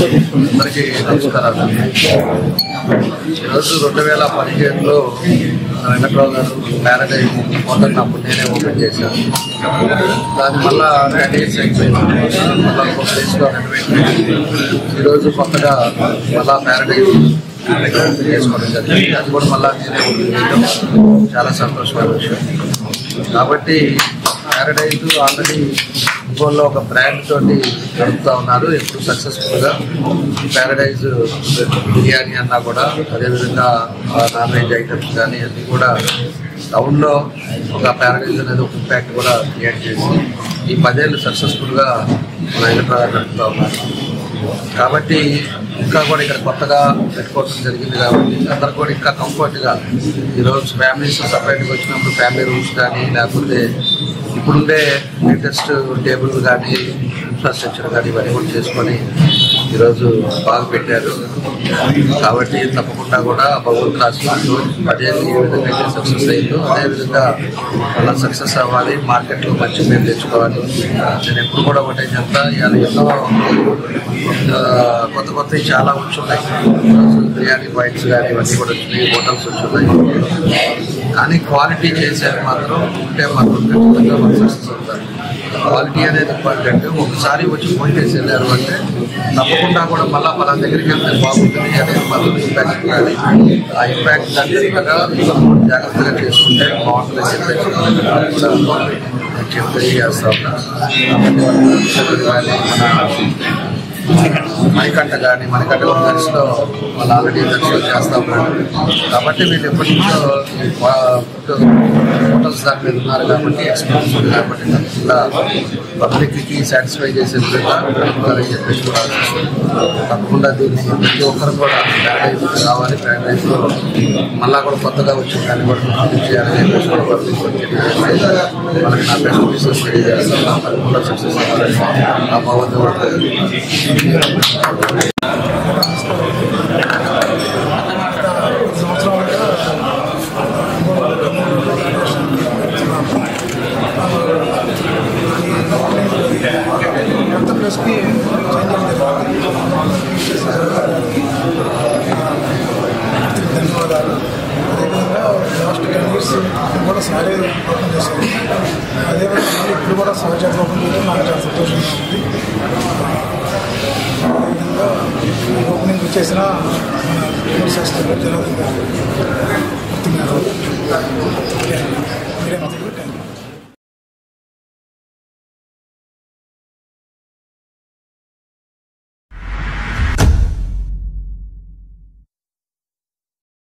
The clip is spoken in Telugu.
అందరికీ నమస్కారాలు. ఈరోజు 2015లో వెంకట్రావు గారు ప్యారడైజ్ హోటల్ అప్పుడు నేనే ఓపెన్ చేశాను. దాని వల్ల 10 years అయిపోయింది. మళ్ళీ ఒక ప్లేస్లో ఈరోజు కొత్తగా మళ్ళా ప్యారడైజ్ చేసుకోవడం జరిగింది. అది కూడా మళ్ళీ నేనే ఓపెన్ చేయడం చాలా సంతోషమైన విషయం. కాబట్టి ప్యారడైజ్ ఆల్రెడీ ఒంగోలులో ఒక బ్రాండ్ తోటి నడుపుతూ ఉన్నారు. ఎప్పుడు సక్సెస్ఫుల్గా ప్యారడైజ్ బిర్యానీ అన్నా కూడా, అదేవిధంగా నాన్ వెజ్ ఐటమ్స్ కానీ అన్నీ కూడా టౌన్లో ఒక ప్యారడైజ్ అనేది ఒక ఇంపాక్ట్ కూడా క్రియేట్ చేసి ఈ 10 ఏళ్ళు సక్సెస్ఫుల్గా నడుపుతూ ఉన్నారు. కాబట్టి ఇంకా కూడా ఇక్కడ కొత్తగా పెట్టుకోవడం జరిగింది. కాబట్టి అందరు కూడా ఇంకా కంఫర్ట్గా ఈరోజు ఫ్యామిలీస్ సపరేట్గా వచ్చినప్పుడు ఫ్యామిలీ రూమ్స్ కానీ, లేకపోతే ఇప్పుడుండే లేటెస్ట్ టేబుల్ కానీ, ఇన్ఫ్రాస్ట్రక్చర్ కానీ ఇవన్నీ కూడా చేసుకొని ఈరోజు బాగా పెట్టారు. కాబట్టి తప్పకుండా కూడా బబుల్ క్లాస్లో 10 ఏళ్ళు ఏ విధంగా అయితే సక్సెస్ అయిందో అదేవిధంగా అలా సక్సెస్ అవ్వాలి, మార్కెట్లో మంచి పేరు తెచ్చుకోవాలి. నేను ఎప్పుడు కూడా ఒకటే చెప్తా, ఇవాళ ఎన్నో కొత్తవి చాలా వచ్చున్నాయి. బిర్యానీ పాయింట్స్ కానీ ఇవన్నీ కూడా వచ్చినాయి, హోటల్స్ వచ్చున్నాయి. కానీ క్వాలిటీ చేసేది మాత్రం ఉంటే మాత్రం ఖచ్చితంగా మనం సక్సెస్ అవుతారు. క్వాలిటీ అనేది ఇంపార్టెంట్. ఒకసారి వచ్చి పోయింటేసి వెళ్ళారు అంటే తప్పకుండా కూడా మళ్ళీ మన దగ్గరికి వెళ్తే బాగుంటుంది అనేది మాత్రం ఇంపాక్ట్ ఉండాలి. ఆ ఇంపాక్ట్ దగ్గరగా జాగ్రత్తగా చేసుకుంటే బాగుంటుంది చెప్పి తెలియజేస్తా ఉన్నాను. కాబట్టి మణికంఠ కానీ మణికంఠ దర్శలో వాళ్ళు ఆల్రెడీ దర్శనం చేస్తూ ఉన్నారు. కాబట్టి వీళ్ళు ఎప్పటి నుంచో హోటల్స్ దాని మీద ఉన్నారు కాబట్టి ఎక్స్పీరియన్స్ ఉంది. కాబట్టి తప్పకుండా పబ్లిక్కి సాటిస్ఫై చేసే విధంగా అని చెప్పేసి కూడా తప్పకుండా దీన్ని ప్రతి ఒక్కరు కూడా ప్యారడైజ్ రావాలి. ప్యారడైజ్లో మళ్ళా కూడా కొత్తగా వచ్చిన దాన్ని కూడా చేయాలని చెప్పేసి కూడా పబ్లిక్ మనకి నా బెస్ట్ బిజినెస్ తెలియజేస్తాను. తప్పకుండా సక్సెస్ అవ్వాలని ఆ భగవంతుడు ప్లస్కి ధన్యవాదాలు. అదేవిధంగా లాస్ట్ 10 years కూడా సారే ఓపెన్ చేశారు. అదేవిధంగా ఇప్పుడు కూడా సహజంగా ఓపెన్ చేయడం నాకు చాలా సంతోషంగా ఉంది. అదేవిధంగా ఓపెనింగ్ చేసిన జనార్దన్ గారు మీరే